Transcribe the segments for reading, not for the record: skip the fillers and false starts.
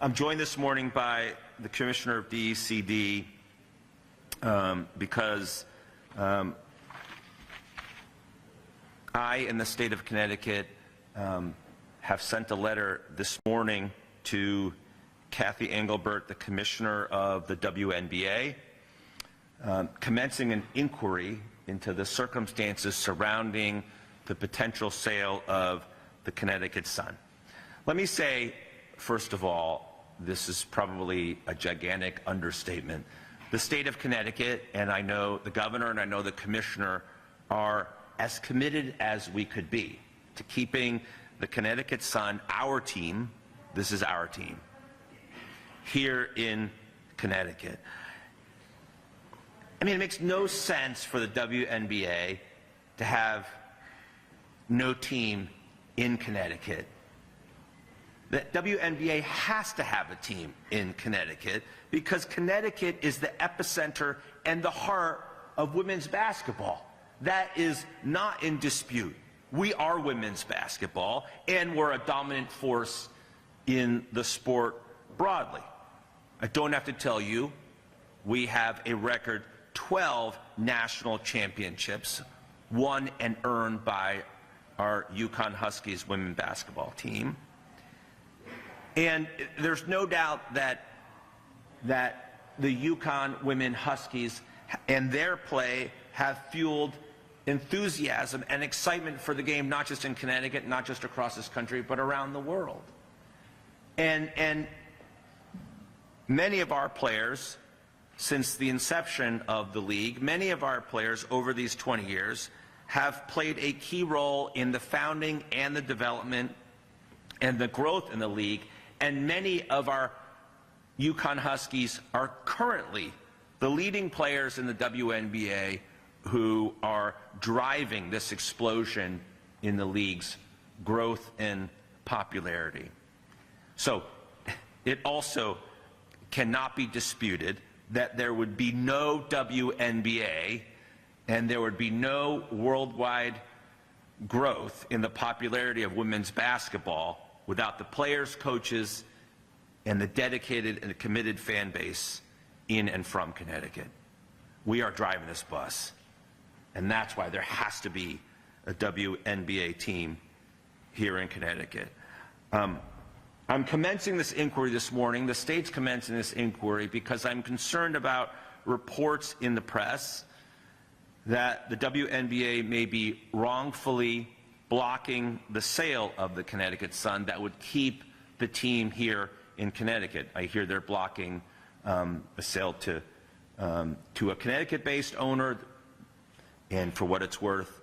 I'm joined this morning by the Commissioner of DECD because I and the state of Connecticut have sent a letter this morning to Kathy Engelbert, the Commissioner of the WNBA, commencing an inquiry into the circumstances surrounding the potential sale of the Connecticut Sun. Let me say, first of all, this is probably a gigantic understatement. The state of Connecticut, and I know the governor and I know the commissioner, are as committed as we could be to keeping the Connecticut Sun, our team, this is our team, here in Connecticut. I mean, it makes no sense for the WNBA to have no team in Connecticut. The WNBA has to have a team in Connecticut because Connecticut is the epicenter and the heart of women's basketball. That is not in dispute. We are women's basketball, and we're a dominant force in the sport broadly. I don't have to tell you, we have a record 12 national championships, won and earned by our UConn Huskies women's basketball team. And there's no doubt that the UConn women Huskies and their play have fueled enthusiasm and excitement for the game, not just in Connecticut, not just across this country, but around the world. And many of our players, since the inception of the league, many of our players over these 20 years have played a key role in the founding and the development and the growth in the league. And many of our UConn Huskies are currently the leading players in the WNBA who are driving this explosion in the league's growth and popularity. So it also cannot be disputed that there would be no WNBA and there would be no worldwide growth in the popularity of women's basketball without the players, coaches, and the dedicated and committed fan base in and from Connecticut. We are driving this bus, and that's why there has to be a WNBA team here in Connecticut. I'm commencing this inquiry this morning. The state's commencing this inquiry because I'm concerned about reports in the press that the WNBA may be wrongfully blocking the sale of the Connecticut Sun that would keep the team here in Connecticut. I hear they're blocking a sale to a Connecticut-based owner, and for what it's worth,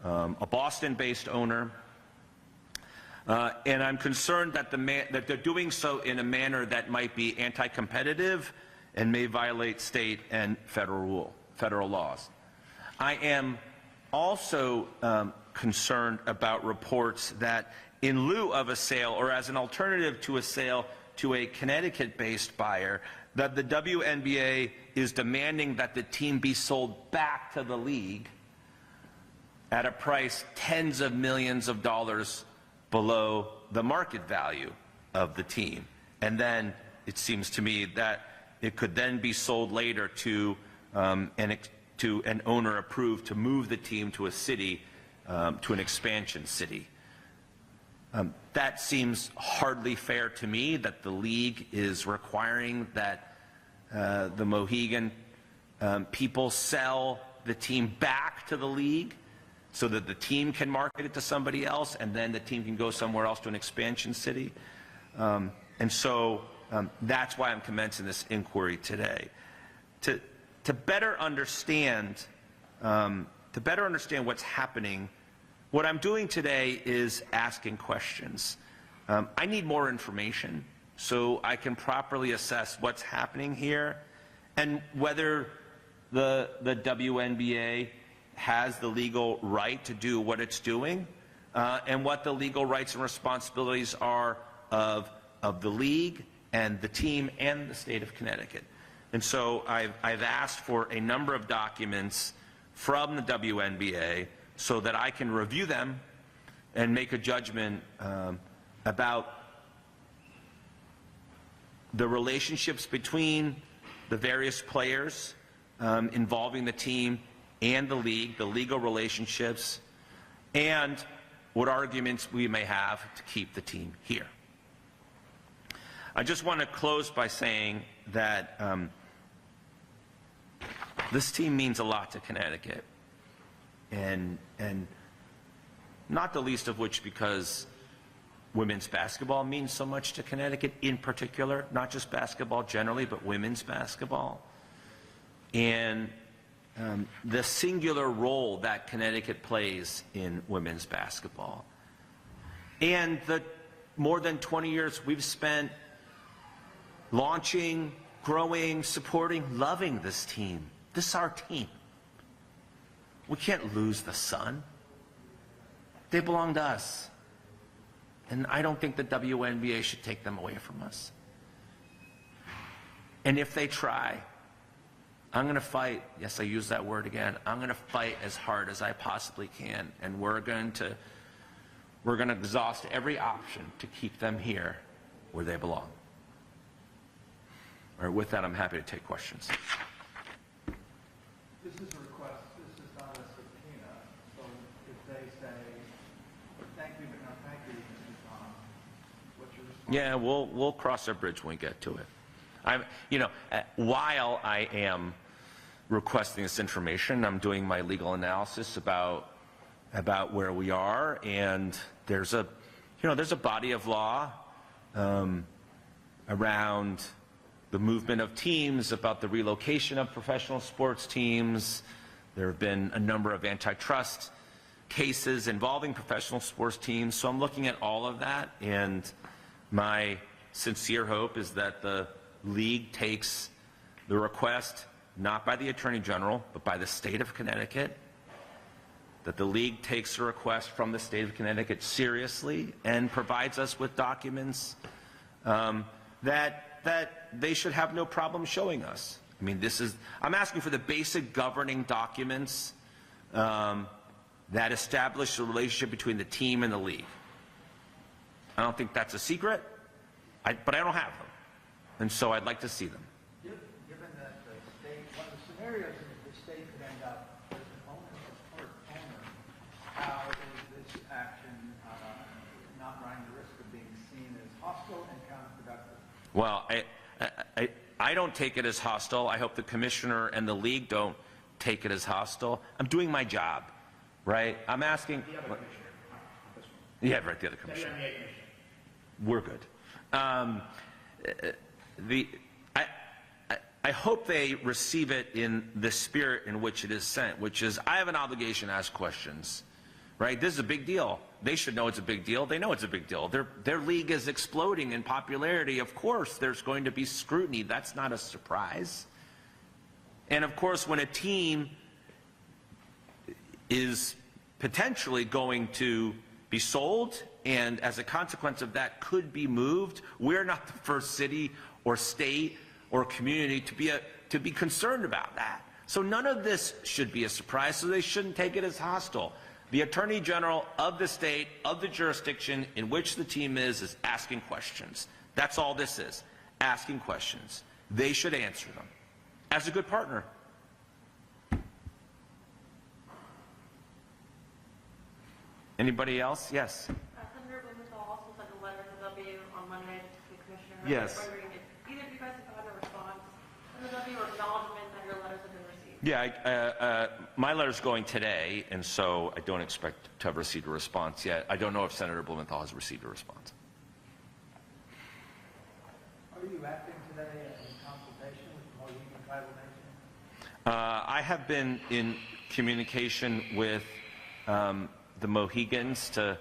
a Boston-based owner. And I'm concerned that that they're doing so in a manner that might be anti-competitive and may violate state and federal laws. I am also concerned about reports that in lieu of a sale or as an alternative to a sale to a Connecticut-based buyer, that the WNBA is demanding that the team be sold back to the league at a price tens of millions of dollars below the market value of the team. And then it seems to me that it could then be sold later to an owner approved to move the team to a city, to an expansion city. That seems hardly fair to me, that the league is requiring that the Mohegan people sell the team back to the league so that the team can market it to somebody else and then the team can go somewhere else to an expansion city. And so that's why I'm commencing this inquiry today. To better understand what's happening, what I'm doing today is asking questions. I need more information so I can properly assess what's happening here and whether the WNBA has the legal right to do what it's doing and what the legal rights and responsibilities are of the league and the team and the state of Connecticut. And so I've asked for a number of documents from the WNBA so that I can review them and make a judgment about the relationships between the various players involving the team and the league, the legal relationships, and what arguments we may have to keep the team here. I just want to close by saying that this team means a lot to Connecticut, and not the least of which because women's basketball means so much to Connecticut in particular, not just basketball generally, but women's basketball. And the singular role that Connecticut plays in women's basketball. And the more than 20 years we've spent launching, growing, supporting, loving this team. This is our team. We can't lose the Sun. They belong to us. And I don't think the WNBA should take them away from us. And if they try, I'm going to fight. Yes, I use that word again. I'm going to fight as hard as I possibly can. And we're going to exhaust every option to keep them here where they belong. All right, with that, I'm happy to take questions. This is a request. This is not a subpoena. So if they say, thank you, but no thank you, Mr. Tong, what's your response? Yeah, we'll cross our bridge when we get to it. While I am requesting this information, I'm doing my legal analysis about where we are, and there's a body of law around the movement of teams, about the relocation of professional sports teams. There have been a number of antitrust cases involving professional sports teams. So I'm looking at all of that, and my sincere hope is that the league takes the request, not by the Attorney General, but by the state of Connecticut, that the league takes the request from the state of Connecticut seriously and provides us with documents that they should have no problem showing us. I mean, I'm asking for the basic governing documents that establish the relationship between the team and the league. I don't think that's a secret, but I don't have them. And so I'd like to see them. Given that the state, one of the scenarios in which the state could end up as an owner or part owner, how is this action not running the risk of being seen as hostile and counterproductive? Well, I don't take it as hostile. I hope the commissioner and the league don't take it as hostile. I'm doing my job, right? I'm asking. The other commissioner, not this one. Yeah, right, the other commissioner. WNBA commissioner. We're good. I hope they receive it in the spirit in which it is sent, which is I have an obligation to ask questions, right? This is a big deal. They should know it's a big deal. They know it's a big deal. Their league is exploding in popularity. Of course, there's going to be scrutiny. That's not a surprise. And of course, when a team is potentially going to be sold, and as a consequence of that could be moved, we're not the first city or state or community to be concerned about that. So none of this should be a surprise, so they shouldn't take it as hostile. The Attorney General of the state, of the jurisdiction in which the team is asking questions. That's all this is, asking questions. They should answer them as a good partner. Anybody else? Yes. Senator William Tong also sent a letter to W on Monday to the commissioner. Yes. I'm wondering if either of you guys have had a response from the W or acknowledgement that your letters have been received. Yeah, my letter's going today, and so I don't expect to have received a response yet. I don't know if Senator Blumenthal has received a response. Are you acting today in consultation with the Mohegan Tribal Nation? I have been in communication with the Mohegans to,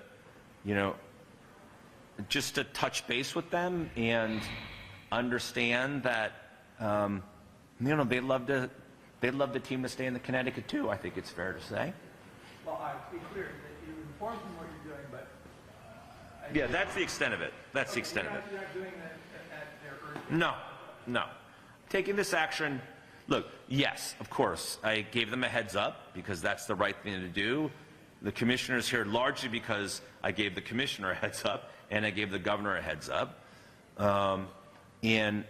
just to touch base with them and understand that, they'd love the team to stay in the Connecticut too. I think it's fair to say. Well, to be clear, that you're informed from what you're doing, but yeah, that's the extent of it. That's the extent of it. You're not doing that at their urging? No. Taking this action, look, yes, of course, I gave them a heads up because that's the right thing to do. The commissioner's here largely because I gave the commissioner a heads up and I gave the governor a heads up. And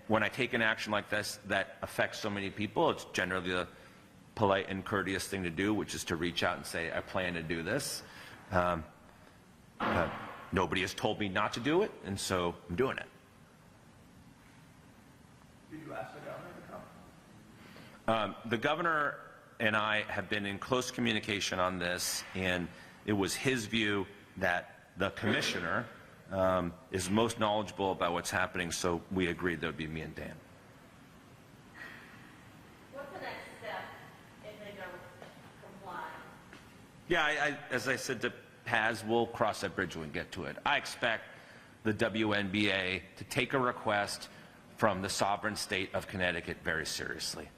when I take an action like this that affects so many people, it's generally the polite and courteous thing to do, which is to reach out and say, I plan to do this. Nobody has told me not to do it, and so I'm doing it. Did you ask the governor to come? The governor and I have been in close communication on this, and it was his view that the commissioner is most knowledgeable about what's happening, so we agreed that it would be me and Dan. What's the next step if they don't comply? Yeah, as I said to Paz, we'll cross that bridge when we get to it. I expect the WNBA to take a request from the sovereign state of Connecticut very seriously.